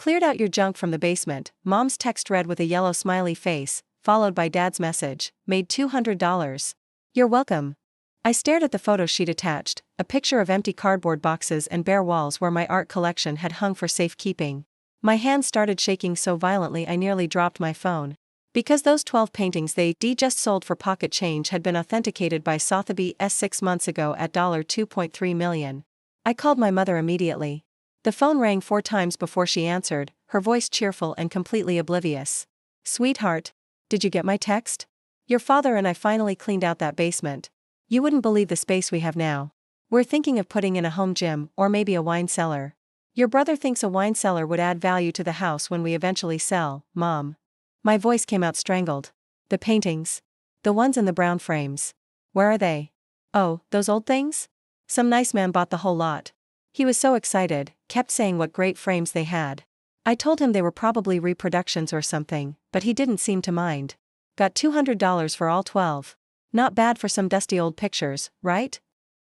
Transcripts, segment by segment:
cleared out your junk from the basement, Mom's text read with a yellow smiley face, followed by Dad's message, made $200. You're welcome. I stared at the photo sheet attached, a picture of empty cardboard boxes and bare walls where my art collection had hung for safekeeping. My hands started shaking so violently I nearly dropped my phone. Because those 12 paintings they just sold for pocket change had been authenticated by Sotheby 6 months ago at $2.3 million. I called my mother immediately. The phone rang 4 times before she answered, her voice cheerful and completely oblivious. Sweetheart, did you get my text? Your father and I finally cleaned out that basement. You wouldn't believe the space we have now. We're thinking of putting in a home gym or maybe a wine cellar. Your brother thinks a wine cellar would add value to the house when we eventually sell, Mom. My voice came out strangled. The paintings? The ones in the brown frames. Where are they? Oh, those old things? Some nice man bought the whole lot. He was so excited, kept saying what great frames they had. I told him they were probably reproductions or something, but he didn't seem to mind. Got $200 for all 12. Not bad for some dusty old pictures, right?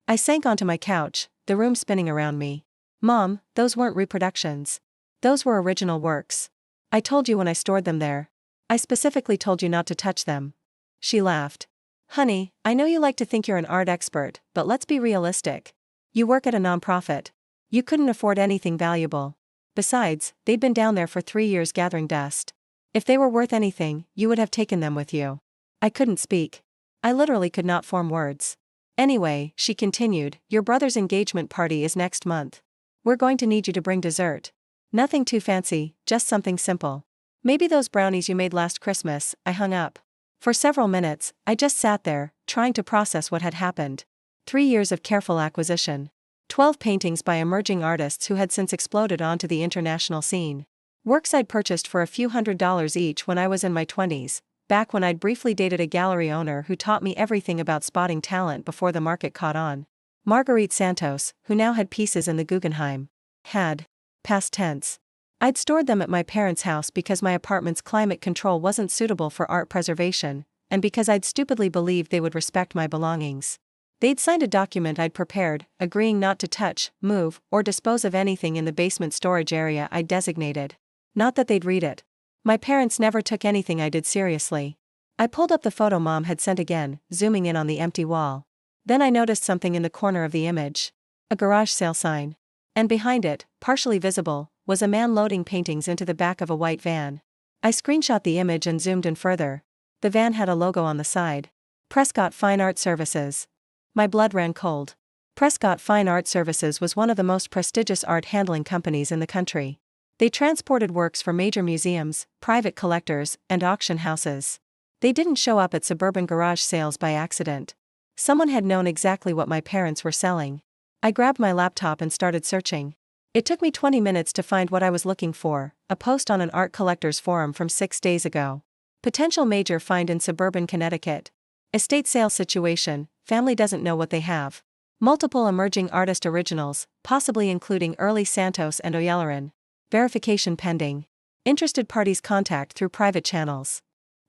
I sank onto my couch, the room spinning around me. Mom, those weren't reproductions. Those were original works. I told you when I stored them there. I specifically told you not to touch them. She laughed. Honey, I know you like to think you're an art expert, but let's be realistic. You work at a nonprofit. You couldn't afford anything valuable. Besides, they'd been down there for 3 years gathering dust. If they were worth anything, you would have taken them with you. I couldn't speak. I literally could not form words. Anyway, she continued, your brother's engagement party is next month. We're going to need you to bring dessert. Nothing too fancy, just something simple. Maybe those brownies you made last Christmas. I hung up. For several minutes, I just sat there, trying to process what had happened. 3 years of careful acquisition. 12 paintings by emerging artists who had since exploded onto the international scene. Works I'd purchased for a few $100s each when I was in my 20s, back when I'd briefly dated a gallery owner who taught me everything about spotting talent before the market caught on. Marguerite Santos, who now had pieces in the Guggenheim. Had. Past tense. I'd stored them at my parents' house because my apartment's climate control wasn't suitable for art preservation, and because I'd stupidly believed they would respect my belongings. They'd signed a document I'd prepared, agreeing not to touch, move, or dispose of anything in the basement storage area I'd designated. Not that they'd read it. My parents never took anything I did seriously. I pulled up the photo Mom had sent again, zooming in on the empty wall. Then I noticed something in the corner of the image. A garage sale sign. And behind it, partially visible, was a man loading paintings into the back of a white van. I screenshot the image and zoomed in further. The van had a logo on the side. Prescott Fine Art Services. My blood ran cold. Prescott Fine Art Services was one of the most prestigious art handling companies in the country. They transported works for major museums, private collectors, and auction houses. They didn't show up at suburban garage sales by accident. Someone had known exactly what my parents were selling. I grabbed my laptop and started searching. It took me 20 minutes to find what I was looking for, a post on an art collectors forum from 6 days ago. Potential major find in suburban Connecticut. Estate sale situation, family doesn't know what they have. Multiple emerging artist originals, possibly including early Santos and Oyeleran. Verification pending. Interested parties contact through private channels.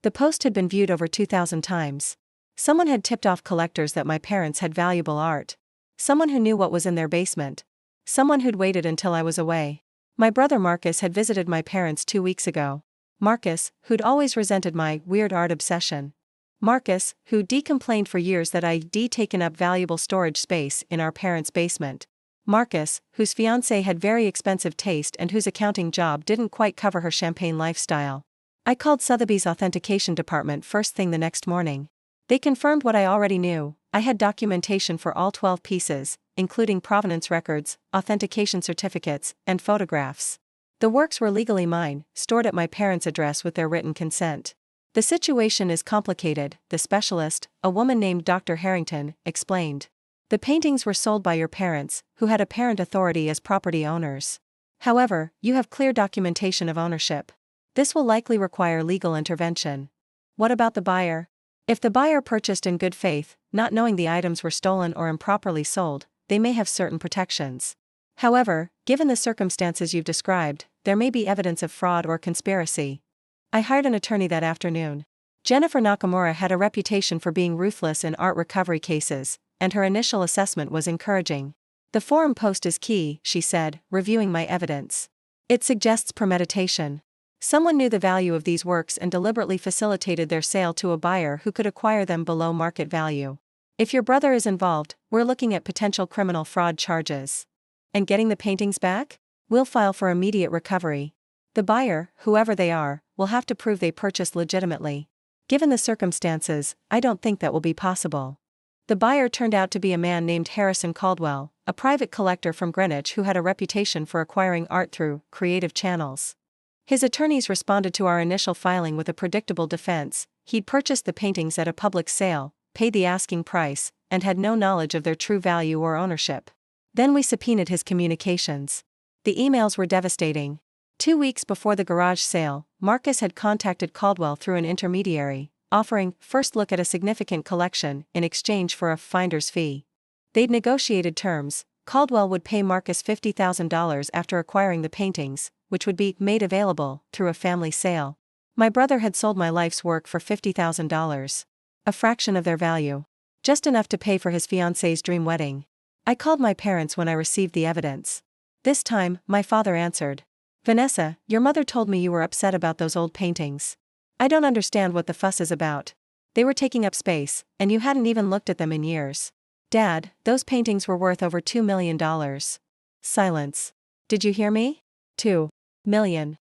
The post had been viewed over 2,000 times. Someone had tipped off collectors that my parents had valuable art. Someone who knew what was in their basement. Someone who'd waited until I was away. My brother Marcus had visited my parents 2 weeks ago. Marcus, who'd always resented my weird art obsession. Marcus, who complained for years that I'd taken up valuable storage space in our parents' basement. Marcus, whose fiancée had very expensive taste and whose accounting job didn't quite cover her champagne lifestyle. I called Sotheby's authentication department first thing the next morning. They confirmed what I already knew. I had documentation for all 12 pieces, including provenance records, authentication certificates, and photographs. The works were legally mine, stored at my parents' address with their written consent. The situation is complicated, the specialist, a woman named Dr. Harrington, explained. The paintings were sold by your parents, who had apparent authority as property owners. However, you have clear documentation of ownership. This will likely require legal intervention. What about the buyer? If the buyer purchased in good faith, not knowing the items were stolen or improperly sold, they may have certain protections. However, given the circumstances you've described, there may be evidence of fraud or conspiracy. I hired an attorney that afternoon. Jennifer Nakamura had a reputation for being ruthless in art recovery cases, and her initial assessment was encouraging. The forum post is key, she said, reviewing my evidence. It suggests premeditation. Someone knew the value of these works and deliberately facilitated their sale to a buyer who could acquire them below market value. If your brother is involved, we're looking at potential criminal fraud charges. And getting the paintings back? We'll file for immediate recovery. The buyer, whoever they are, will have to prove they purchased legitimately. Given the circumstances, I don't think that will be possible. The buyer turned out to be a man named Harrison Caldwell, a private collector from Greenwich who had a reputation for acquiring art through creative channels. His attorneys responded to our initial filing with a predictable defense. He'd purchased the paintings at a public sale, paid the asking price, and had no knowledge of their true value or ownership. Then we subpoenaed his communications. The emails were devastating. 2 weeks before the garage sale, Marcus had contacted Caldwell through an intermediary, offering first look at a significant collection in exchange for a finder's fee. They'd negotiated terms. Caldwell would pay Marcus $50,000 after acquiring the paintings, which would be made available through a family sale. My brother had sold my life's work for $50,000. A fraction of their value. Just enough to pay for his fiancée's dream wedding. I called my parents when I received the evidence. This time, my father answered. Vanessa, your mother told me you were upset about those old paintings. I don't understand what the fuss is about. They were taking up space, and you hadn't even looked at them in years. Dad, those paintings were worth over $2 million. Silence. Did you hear me? $2 million.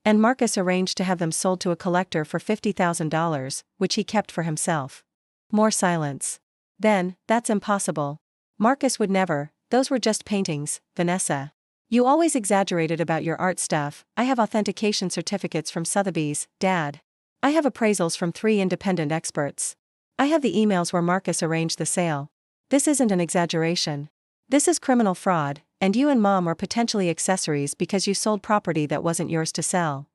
And Marcus arranged to have them sold to a collector for $50,000, which he kept for himself. More silence. Then, that's impossible. Marcus would never, those were just paintings, Vanessa. You always exaggerated about your art stuff. I have authentication certificates from Sotheby's, Dad. I have appraisals from 3 independent experts. I have the emails where Marcus arranged the sale. This isn't an exaggeration. This is criminal fraud, and you and Mom are potentially accessories because you sold property that wasn't yours to sell.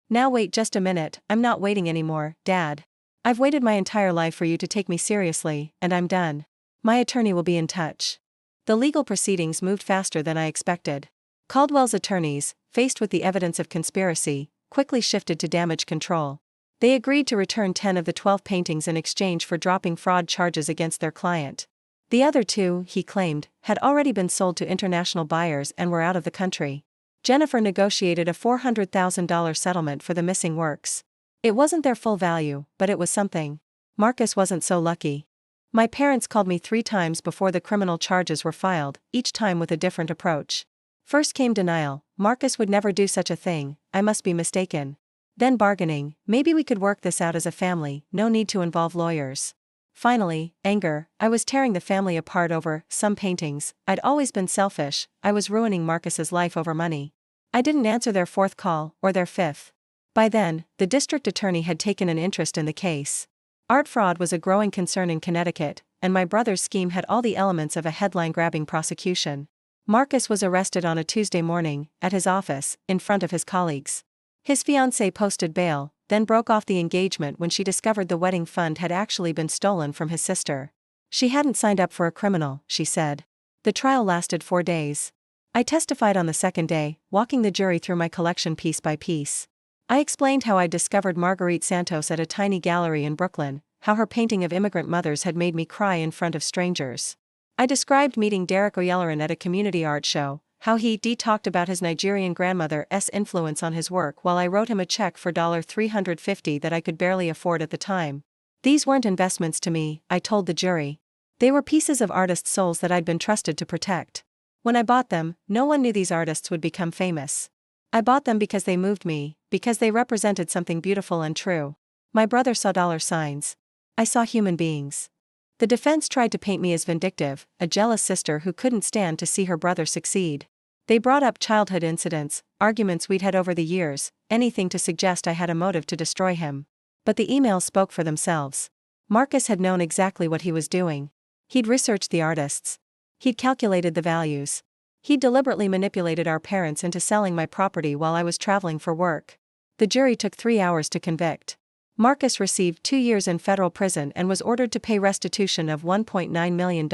Now wait just a minute, I'm not waiting anymore, Dad. I've waited my entire life for you to take me seriously, and I'm done. My attorney will be in touch. The legal proceedings moved faster than I expected. Caldwell's attorneys, faced with the evidence of conspiracy, quickly shifted to damage control. They agreed to return 10 of the 12 paintings in exchange for dropping fraud charges against their client. The other 2, he claimed, had already been sold to international buyers and were out of the country. Jennifer negotiated a $400,000 settlement for the missing works. It wasn't their full value, but it was something. Marcus wasn't so lucky. My parents called me 3 times before the criminal charges were filed, each time with a different approach. First came denial. Marcus would never do such a thing, I must be mistaken. Then bargaining, maybe we could work this out as a family, no need to involve lawyers. Finally, anger, I was tearing the family apart over some paintings. I'd always been selfish, I was ruining Marcus's life over money. I didn't answer their 4th call, or their 5th. By then, the district attorney had taken an interest in the case. Art fraud was a growing concern in Connecticut, and my brother's scheme had all the elements of a headline-grabbing prosecution. Marcus was arrested on a Tuesday morning, at his office, in front of his colleagues. His fiancée posted bail, then broke off the engagement when she discovered the wedding fund had actually been stolen from his sister. She hadn't signed up for a criminal, she said. The trial lasted 4 days. I testified on the 2nd day, walking the jury through my collection piece by piece. I explained how I discovered Marguerite Santos at a tiny gallery in Brooklyn, how her painting of immigrant mothers had made me cry in front of strangers. I described meeting Derek Oyeleran at a community art show, how he talked about his Nigerian grandmother's influence on his work while I wrote him a check for $350 that I could barely afford at the time. These weren't investments to me, I told the jury. They were pieces of artists' souls that I'd been trusted to protect. When I bought them, no one knew these artists would become famous. I bought them because they moved me, because they represented something beautiful and true. My brother saw dollar signs. I saw human beings. The defense tried to paint me as vindictive, a jealous sister who couldn't stand to see her brother succeed. They brought up childhood incidents, arguments we'd had over the years, anything to suggest I had a motive to destroy him. But the emails spoke for themselves. Marcus had known exactly what he was doing. He'd researched the artists. He'd calculated the values. He'd deliberately manipulated our parents into selling my property while I was traveling for work. The jury took 3 hours to convict. Marcus received 2 years in federal prison and was ordered to pay restitution of $1.9 million,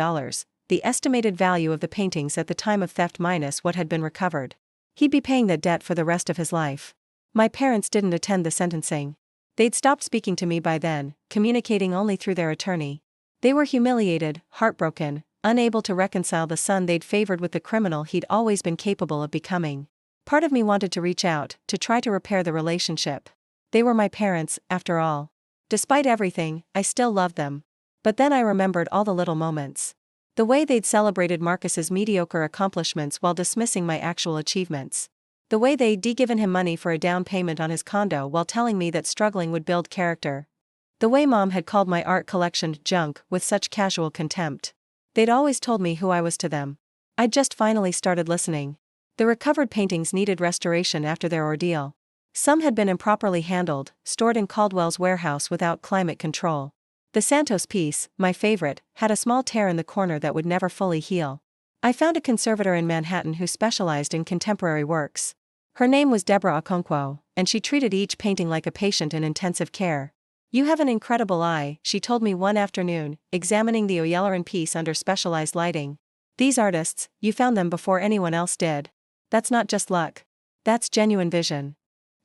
the estimated value of the paintings at the time of theft minus what had been recovered. He'd be paying that debt for the rest of his life. My parents didn't attend the sentencing. They'd stopped speaking to me by then, communicating only through their attorney. They were humiliated, heartbroken, unable to reconcile the son they'd favored with the criminal he'd always been capable of becoming. Part of me wanted to reach out, to try to repair the relationship. They were my parents, after all. Despite everything, I still loved them. But then I remembered all the little moments. The way they'd celebrated Marcus's mediocre accomplishments while dismissing my actual achievements. The way they'd given him money for a down payment on his condo while telling me that struggling would build character. The way Mom had called my art collection junk with such casual contempt. They'd always told me who I was to them. I'd just finally started listening. The recovered paintings needed restoration after their ordeal. Some had been improperly handled, stored in Caldwell's warehouse without climate control. The Santos piece, my favorite, had a small tear in the corner that would never fully heal. I found a conservator in Manhattan who specialized in contemporary works. Her name was Deborah Okonkwo, and she treated each painting like a patient in intensive care. "You have an incredible eye," she told me one afternoon, examining the Oyelloran piece under specialized lighting. "These artists, you found them before anyone else did. That's not just luck. That's genuine vision."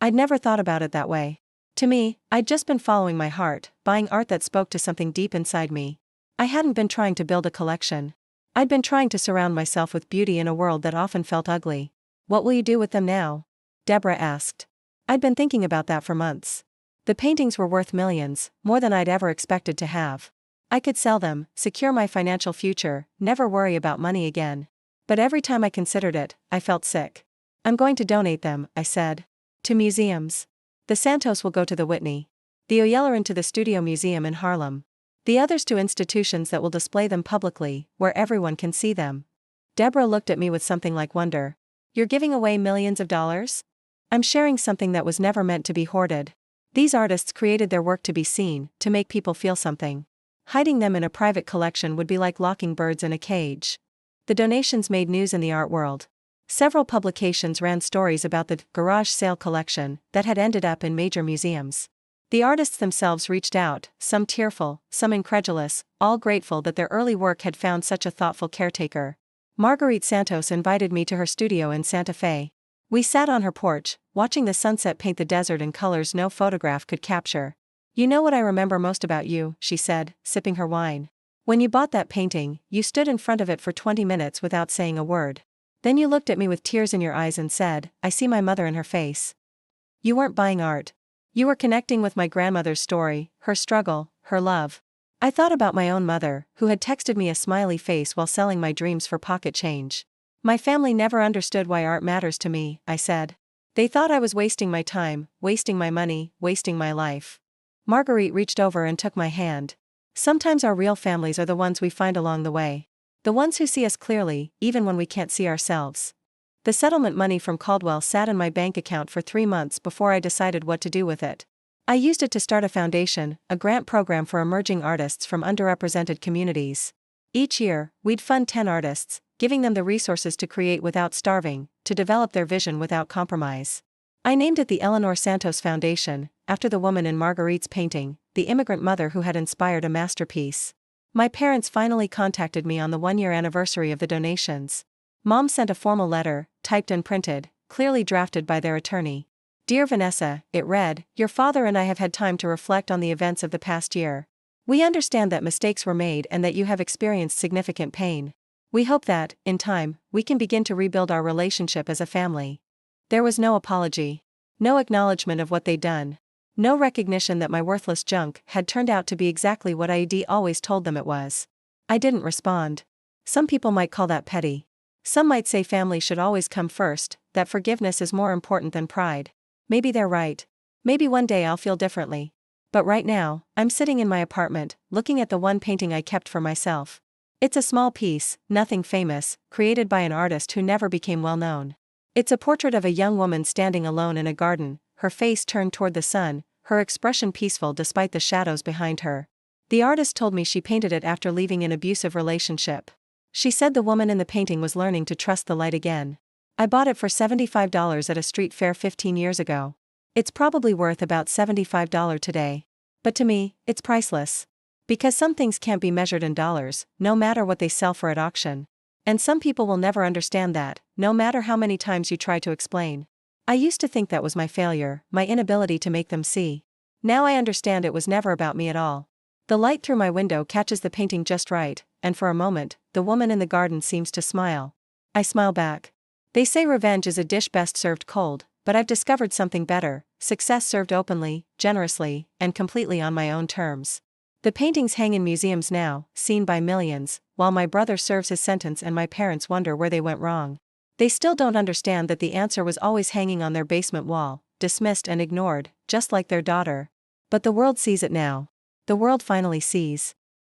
I'd never thought about it that way. To me, I'd just been following my heart, buying art that spoke to something deep inside me. I hadn't been trying to build a collection. I'd been trying to surround myself with beauty in a world that often felt ugly. "What will you do with them now?" Deborah asked. I'd been thinking about that for months. The paintings were worth millions, more than I'd ever expected to have. I could sell them, secure my financial future, never worry about money again. But every time I considered it, I felt sick. "I'm going to donate them," I said. "To museums. The Santos will go to the Whitney. The Oyelloran to the Studio Museum in Harlem. The others to institutions that will display them publicly, where everyone can see them." Deborah looked at me with something like wonder. "You're giving away millions of dollars?" "I'm sharing something that was never meant to be hoarded. These artists created their work to be seen, to make people feel something. Hiding them in a private collection would be like locking birds in a cage." The donations made news in the art world. Several publications ran stories about the garage sale collection that had ended up in major museums. The artists themselves reached out, some tearful, some incredulous, all grateful that their early work had found such a thoughtful caretaker. Marguerite Santos invited me to her studio in Santa Fe. We sat on her porch, watching the sunset paint the desert in colors no photograph could capture. "You know what I remember most about you," she said, sipping her wine. "When you bought that painting, you stood in front of it for 20 minutes without saying a word. Then you looked at me with tears in your eyes and said, 'I see my mother in her face.' You weren't buying art. You were connecting with my grandmother's story, her struggle, her love." I thought about my own mother, who had texted me a smiley face while selling my dreams for pocket change. "My family never understood why art matters to me," I said. "They thought I was wasting my time, wasting my money, wasting my life." Marguerite reached over and took my hand. "Sometimes our real families are the ones we find along the way. The ones who see us clearly, even when we can't see ourselves." The settlement money from Caldwell sat in my bank account for 3 months before I decided what to do with it. I used it to start a foundation, a grant program for emerging artists from underrepresented communities. Each year, we'd fund 10 artists, giving them the resources to create without starving, to develop their vision without compromise. I named it the Eleanor Santos Foundation, after the woman in Marguerite's painting, the immigrant mother who had inspired a masterpiece. My parents finally contacted me on the 1-year anniversary of the donations. Mom sent a formal letter, typed and printed, clearly drafted by their attorney. "Dear Vanessa," it read, "your father and I have had time to reflect on the events of the past year. We understand that mistakes were made and that you have experienced significant pain. We hope that, in time, we can begin to rebuild our relationship as a family." There was no apology. No acknowledgement of what they'd done. No recognition that my worthless junk had turned out to be exactly what I'd always told them it was. I didn't respond. Some people might call that petty. Some might say family should always come first, that forgiveness is more important than pride. Maybe they're right. Maybe one day I'll feel differently. But right now, I'm sitting in my apartment, looking at the one painting I kept for myself. It's a small piece, nothing famous, created by an artist who never became well known. It's a portrait of a young woman standing alone in a garden, her face turned toward the sun, her expression peaceful despite the shadows behind her. The artist told me she painted it after leaving an abusive relationship. She said the woman in the painting was learning to trust the light again. I bought it for $75 at a street fair 15 years ago. It's probably worth about $75 today. But to me, it's priceless. Because some things can't be measured in dollars, no matter what they sell for at auction. And some people will never understand that, no matter how many times you try to explain. I used to think that was my failure, my inability to make them see. Now I understand it was never about me at all. The light through my window catches the painting just right, and for a moment, the woman in the garden seems to smile. I smile back. They say revenge is a dish best served cold, but I've discovered something better: success served openly, generously, and completely on my own terms. The paintings hang in museums now, seen by millions, while my brother serves his sentence and my parents wonder where they went wrong. They still don't understand that the answer was always hanging on their basement wall, dismissed and ignored, just like their daughter. But the world sees it now. The world finally sees.